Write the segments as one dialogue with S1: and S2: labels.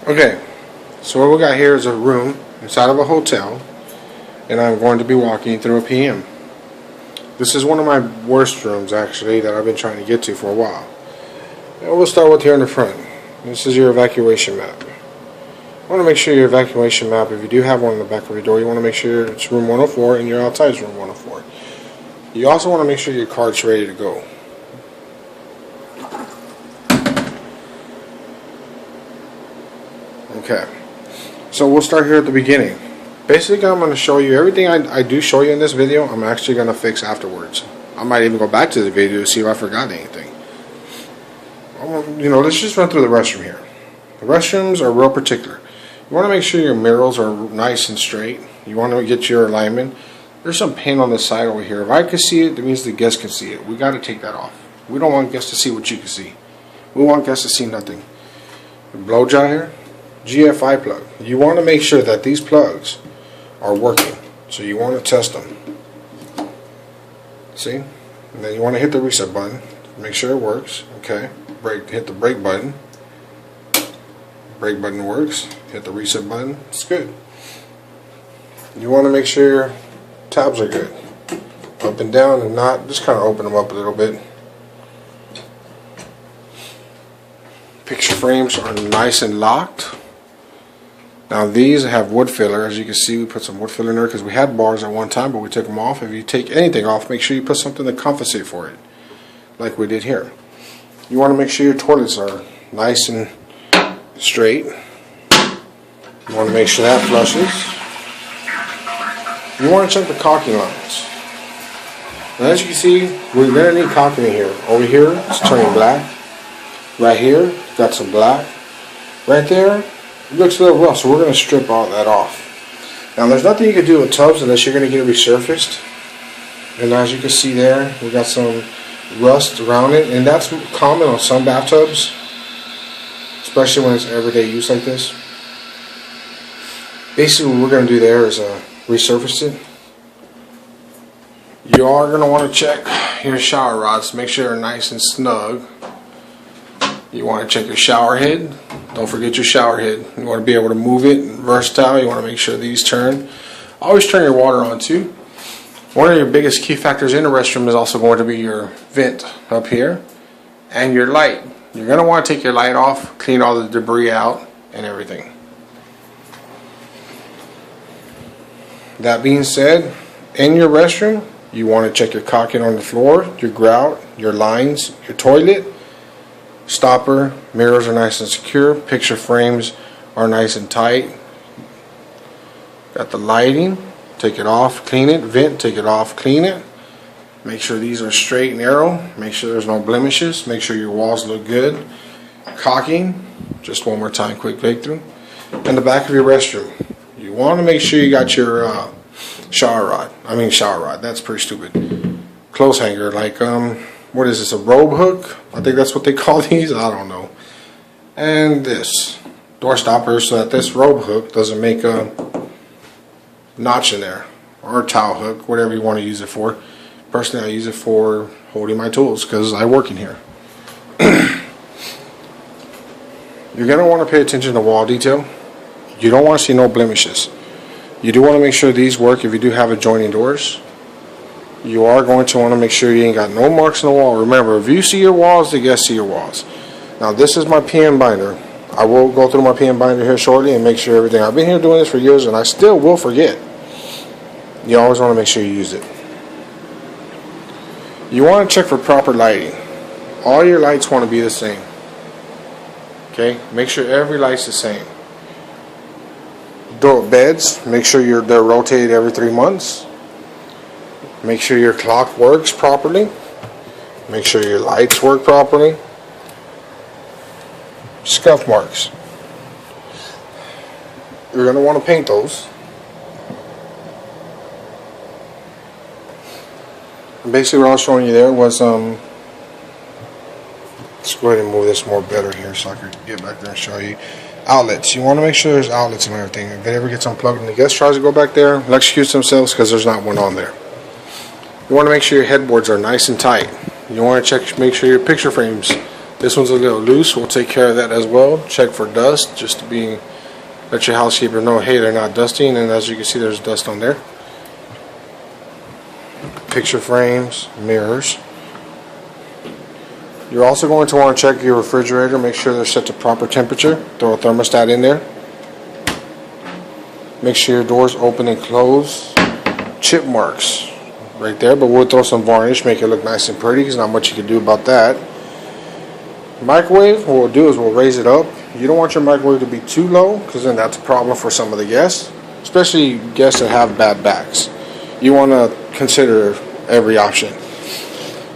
S1: Okay, so what we got here is a room inside of a hotel, and I'm going to be walking through a PM. This is one of my worst rooms actually that I've been trying to get to for a while. And we'll start with here in the front. This is your evacuation map. You want to make sure your evacuation map, if you do have one in the back of your door, you want to make sure it's room 104 and your outside is room 104. You also want to make sure your cart's ready to go. Okay, so we'll start here at the beginning. Basically, I'm going to show you everything I do show you in this video. I'm actually going to fix afterwards. I might even go back to the video to see if I forgot anything. Let's just run through the restroom here. The restrooms are real particular. You want to make sure your mirrors are nice and straight. You want to get your alignment. There's some paint on the side over here. If I can see it, that means the guest can see it. We got to take that off. We don't want guests to see what you can see. We want guests to see nothing. The blow dryer, GFI plug. You want to make sure that these plugs are working. So you want to test them. See? And then you want to hit the reset button. Make sure it works. Okay. Hit the brake button. Brake button works. Hit the reset button. It's good. You want to make sure your tabs are good. Up and down and not. Just kind of open them up a little bit. Picture frames are nice and locked. Now these have wood filler. As you can see, we put some wood filler in there because we had bars at one time, but we took them off. If you take anything off, make sure you put something to compensate for it, like we did here. You want to make sure your toilets are nice and straight. You want to make sure that flushes. You want to check the caulking lines. Now as you can see, we're going to need caulking in here. Over here, it's turning black. Right here, got some black. Right there, it looks a little rough, so we're going to strip all that off. Now there's nothing you can do with tubs unless you're going to get it resurfaced. And as you can see there, we got some rust around it, and that's common on some bathtubs, especially when it's everyday use like this. Basically what we're going to do there is resurface it. You are going to want to check your shower rods, make sure they're nice and snug. You want to check your shower head. Don't forget your shower head. You want to be able to move it, versatile. You want to make sure these turn. Always turn your water on too. One of your biggest key factors in the restroom is also going to be your vent up here and your light. You're going to want to take your light off, clean all the debris out and everything. That being said, in your restroom, you want to check your caulking on the floor, your grout, your lines, your toilet, stopper, mirrors are nice and secure, picture frames are nice and tight. Got the lighting, take it off, clean it, vent, take it off, clean it. Make sure these are straight and narrow, make sure there's no blemishes, make sure your walls look good. Caulking, just one more time, quick click through. In the back of your restroom, you want to make sure you got your shower rod, that's pretty stupid. Clothes hanger, like what is this, a robe hook? I think that's what they call these, I don't know. And this door stopper so that this robe hook doesn't make a notch in there, or a towel hook, whatever you want to use it for. Personally, I use it for holding my tools because I work in here. You're going to want to pay attention to wall detail. You don't want to see no blemishes. You do want to make sure these work if you do have adjoining doors. You are going to want to make sure you ain't got no marks on the wall. Remember, if you see your walls, the guests see your walls. Now this is my PM binder. I will go through my PM binder here shortly and make sure everything. I've been here doing this for years and I still will forget. You always want to make sure you use it. You want to check for proper lighting. All your lights want to be the same. Okay, make sure every light's the same. Door beds, make sure they're rotated every 3 months. Make sure your clock works properly. Make sure your lights work properly. Scuff marks. You're going to want to paint those. Basically what I was showing you there was let's go ahead and move this more better here so I can get back there and show you. Outlets. You want to make sure there's outlets and everything. If it ever gets unplugged and the guest tries to go back there, they'll excuse themselves because there's not one on there. You want to make sure your headboards are nice and tight. You want to make sure your picture frames This one's a little loose. We'll take care of that as well. Check for dust, just to let your housekeeper know, hey, they're not dusting. And as you can see, there's dust on there. Picture frames, mirrors. You're also going to want to check your refrigerator, make sure they're set to proper temperature. Throw a thermostat in there. Make sure your doors open and close. Chip marks right there, but we'll throw some varnish, make it look nice and pretty. There's not much you can do about that. Microwave, what we'll do is we'll raise it up. You don't want your microwave to be too low, because then that's a problem for some of the guests, especially guests that have bad backs. You want to consider every option.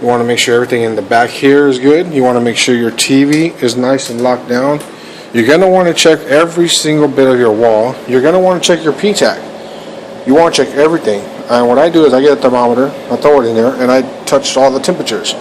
S1: You want to make sure everything in the back here is good. You want to make sure your TV is nice and locked down. You're going to want to check every single bit of your wall. You're going to want to check your P-tack. You want to check everything. And what I do is I get a thermometer, I throw it in there, and I touch all the temperatures.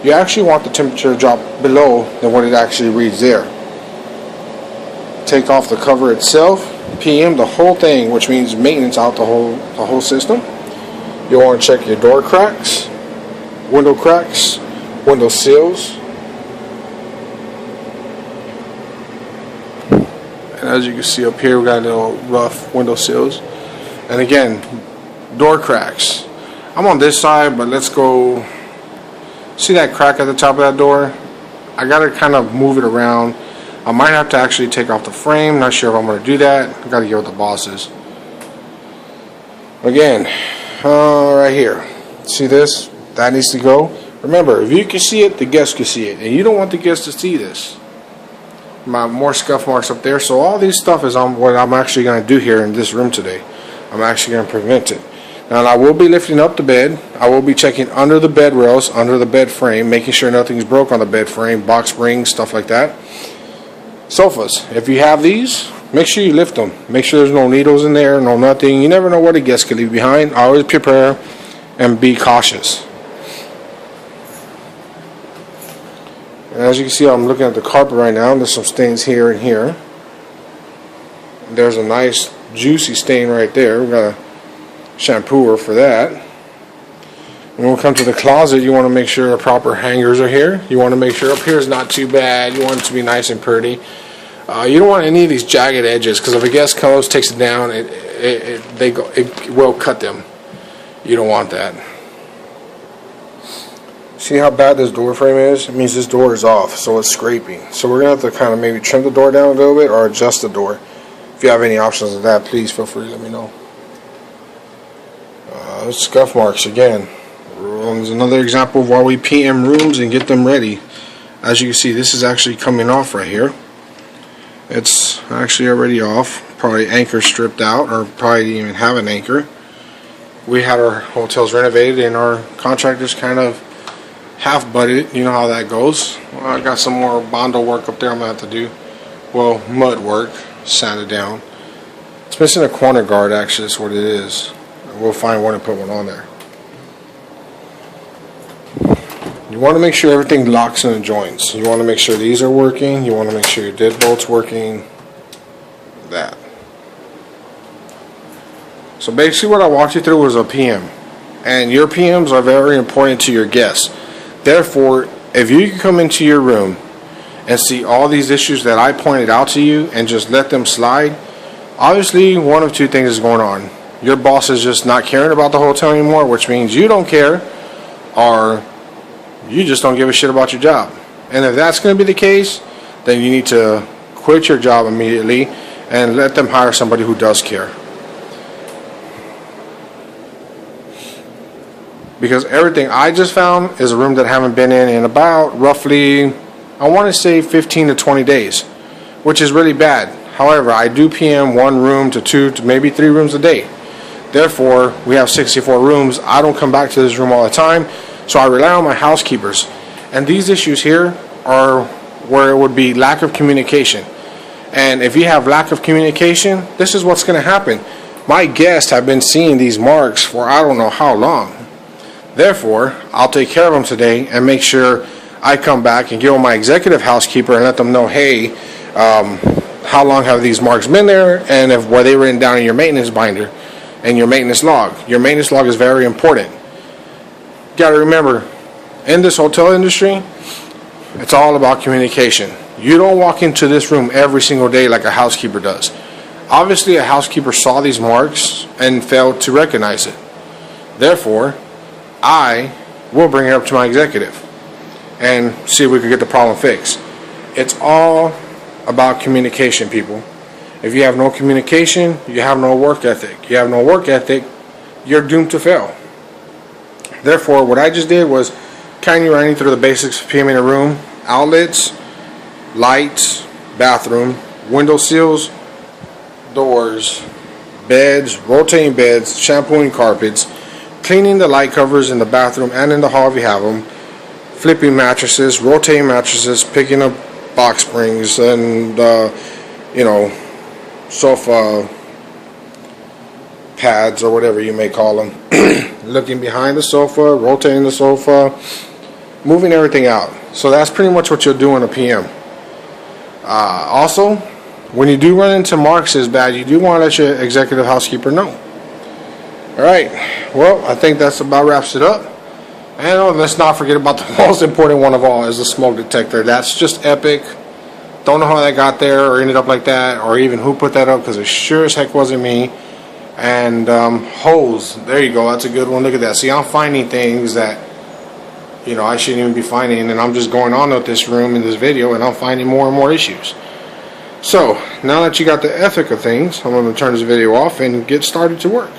S1: You actually want the temperature to drop below than what it actually reads there. Take off the cover itself, PM the whole thing, which means maintenance out the whole system. You'll want to check your door cracks, window sills. And as you can see up here, we got little rough window sills. And again, door cracks. I'm on this side, but let's go. See that crack at the top of that door? I gotta kind of move it around. I might have to actually take off the frame. Not sure if I'm gonna do that. I gotta get with the bosses. Again, right here. See this? That needs to go. Remember, if you can see it, the guests can see it, and you don't want the guests to see this. More scuff marks up there. So all these stuff is on what I'm actually gonna do here in this room today. I'm actually gonna prevent it. Now, I will be lifting up the bed. I will be checking under the bed rails, under the bed frame, making sure nothing's broke on the bed frame, box springs, stuff like that. Sofas. If you have these, make sure you lift them. Make sure there's no needles in there, no nothing. You never know what a guest could leave behind. Always prepare and be cautious. And as you can see, I'm looking at the carpet right now. There's some stains here and here. There's a nice juicy stain right there. We've got a shampooer for that. When we come to the closet, you want to make sure the proper hangers are here. You want to make sure up here is not too bad. You want it to be nice and pretty. You don't want any of these jagged edges, because if a guest comes, takes it down, it will cut them. You don't want that. See how bad this door frame is? It means this door is off, so it's scraping. So we're going to have to kind of maybe trim the door down a little bit or adjust the door. If you have any options of that, please feel free to let me know. Scuff marks again. There's another example of why we PM rooms and get them ready. As you can see, this is actually coming off right here. It's actually already off. Probably anchor stripped out, or probably didn't even have an anchor. We had our hotels renovated and our contractors kind of half butted. You know how that goes. Well, I got some more bondo work up there I'm going to have to do. Well, mud work, sand it down. It's missing a corner guard, actually. That's what it is. We'll find one and put one on there. You want to make sure everything locks in the joints. You want to make sure these are working. You want to make sure your deadbolt's working. That. So basically what I walked you through was a PM. And your PMs are very important to your guests. Therefore, if you can come into your room and see all these issues that I pointed out to you and just let them slide, obviously one of two things is going on. Your boss is just not caring about the hotel anymore, which means you don't care, or you just don't give a shit about your job. And if that's going to be the case, then you need to quit your job immediately and let them hire somebody who does care. Because everything I just found is a room that I haven't been in about roughly, I want to say 15 to 20 days, which is really bad. However, I do PM 1 room to 2 to maybe 3 rooms a day. Therefore, we have 64 rooms. I don't come back to this room all the time, so I rely on my housekeepers. And these issues here are where it would be lack of communication. And if you have lack of communication, this is what's going to happen. My guests have been seeing these marks for I don't know how long. Therefore, I'll take care of them today and make sure I come back and give them my executive housekeeper and let them know, hey, how long have these marks been there, and if were they written down in your maintenance binder and your maintenance log. Your maintenance log is very important. You got to remember, in this hotel industry, It's all about communication. You don't walk into this room every single day like a housekeeper does. Obviously, a housekeeper saw these marks and failed to recognize it. Therefore, I will bring it up to my executive and see if we can get the problem fixed. It's all about communication, people. If you have no communication, you have no work ethic. You have no work ethic, you're doomed to fail. Therefore, what I just did was kind of running through the basics of PM in a room: outlets, lights, bathroom, window sills, doors, beds, rotating beds, shampooing carpets, cleaning the light covers in the bathroom and in the hall if you have them, flipping mattresses, rotating mattresses, picking up box springs, and sofa pads or whatever you may call them. Looking behind the sofa, rotating the sofa, moving everything out. So that's pretty much what you'll do in a PM. Also, when you do run into marks as bad, you do want to let your executive housekeeper know. Alright, well, I think that's about wraps it up. And let's not forget about the most important one of all, is the smoke detector. That's just epic. Don't know how that got there or ended up like that, or even who put that up, because it sure as heck wasn't me. And hose, there you go, that's a good one. Look at that. See, I'm finding things that I shouldn't even be finding, and I'm just going on with this room in this video, and I'm finding more and more issues. So now that you got the ethic of things, I'm going to turn this video off and get started to work.